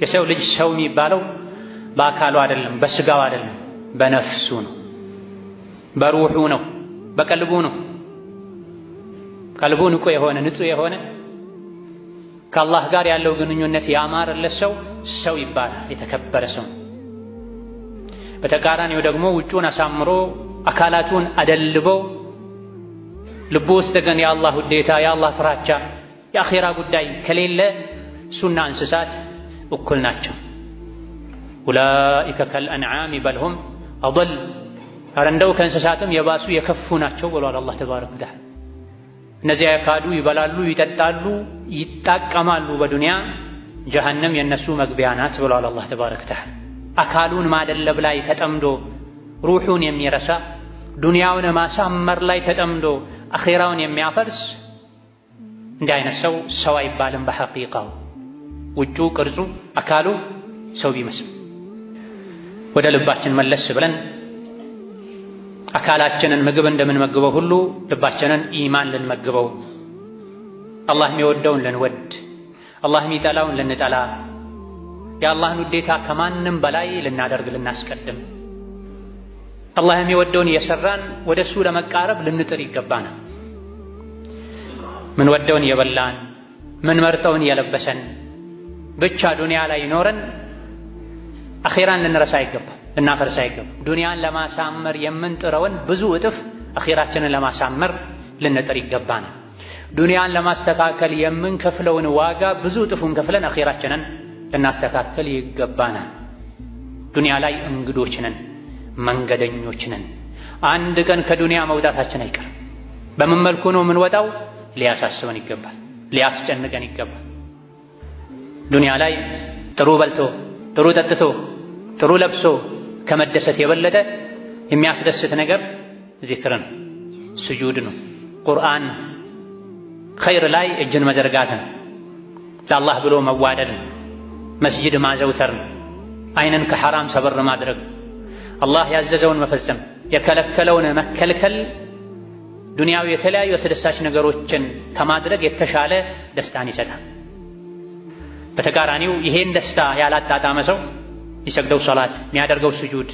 የሰው ልጅ ሰው የሚባለው በአካሉ አይደለም፣ በስጋው አይደለም፣ በነፍሱ ነው፣ በሩሑ ነው፣ በቀልቡ ነው። ቀልቡ ንቁ የሆነ ንጹህ የሆነ ከአላህ ጋር ያለው ግንኙነት ያማረለት ሰው ሰው ይባላል፣ የተከበረ ሰው። በተቃራኒው ደግሞ ውጩን አሳምሮ አካላቱን አደልቦ ልቡ ውስጥ ግን የአላህ ውዴታ፣ የአላህ ፍራቻ፣ የአኺራ ጉዳይ ከሌለ እሱና እንስሳት እኩል ናቸው። ኡላኢከ ከልአንዓሚ በልሁም አضል፣ ኧረ እንደው ከእንስሳትም የባሱ የከፉ ናቸው ብሏል አላህ ተባረከ ወተዓላ። እነዚያ የካዱ ይበላሉ፣ ይጠጣሉ፣ ይጣቀማሉ በዱንያ ጀሀነም የነሱ መግቢያ ናት ብሏል አላህ ተባረከ ወተዓላ። አካሉን ማደለብ ላይ ተጠምዶ ሩሑን የሚረሳ ዱንያውን ማሳመር ላይ ተጠምዶ አኺራውን የሚያፈርስ እንዲህ አይነት ሰው ሰው አይባልም በሐቂቃው። ውጩ ቅርጹ አካሉ ሰው ቢመስል ወደ ልባችን መለስ ብለን አካላችንን ምግብ እንደምንመግበው ሁሉ ልባችንን ኢማን ልንመግበው፣ አላህ የሚወደውን ልንወድ፣ አላህ የሚጠላውን ልንጠላ፣ የአላህን ውዴታ ከማንም በላይ ልናደርግ ልናስቀድም፣ አላህ የሚወደውን እየሰራን ወደ እሱ ለመቃረብ ልንጥር ይገባናል። ምን ወደውን እየበላን ምን መርጠውን እየለበሰን ብቻ ዱንያ ላይ ኖረን አኺራን ልንረሳ አይገባም፣ ልናፈርስ አይገባም። ዱንያን ለማሳመር የምንጥረውን ብዙ እጥፍ አኺራችንን ለማሳመር ልንጥር ይገባናል። ዱንያን ለማስተካከል የምንከፍለውን ዋጋ ብዙ እጥፉን ከፍለን አኺራችንን ልናስተካከል ይገባናል። ዱንያ ላይ እንግዶች ነን፣ መንገደኞች ነን። አንድ ቀን ከዱንያ መውጣታችን አይቀርም። በምን መልኩ ነው የምንወጣው? ሊያሳስበን ይገባል፣ ሊያስጨንቀን ይገባል። ዱንያ ላይ ጥሩ በልቶ ጥሩ ጠጥቶ ጥሩ ለብሶ ከመደሰት የበለጠ የሚያስደስት ነገር ዚክር ነው፣ ስጁድ ነው፣ ቁርአን ነው፣ ኸይር ላይ እጅን መዘርጋት ነው፣ ለአላህ ብሎ መዋደድ ነው፣ መስጂድ ማዘውተር ነው፣ አይንን ከሐራም ሰበር ማድረግ፣ አላህ ያዘዘውን መፈጸም፣ የከለከለውን መከልከል ዱንያዊ የተለያዩ አስደሳች ነገሮችን ከማድረግ የተሻለ ደስታን ይሰጣል። በተቃራኒው ይሄን ደስታ ያላጣጣመ ሰው የሚሰግደው ሶላት፣ የሚያደርገው ስጁድ፣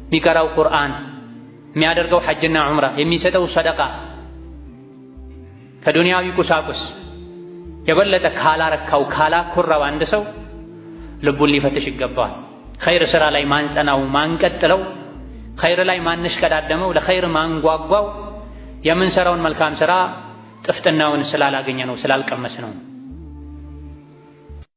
የሚቀራው ቁርአን፣ የሚያደርገው ሐጅና ዑምራ፣ የሚሰጠው ሰደቃ ከዱንያዊ ቁሳቁስ የበለጠ ካላረካው ካላኮራው አንድ ሰው ልቡን ሊፈትሽ ይገባዋል። ኸይር ስራ ላይ ማንጸናው ማንቀጥለው፣ ኸይር ላይ ማንሽቀዳደመው፣ ለኸይር ማንጓጓው የምንሰራውን መልካም ስራ ጥፍጥናውን ስላላገኘ ነው፣ ስላልቀመስ ነው።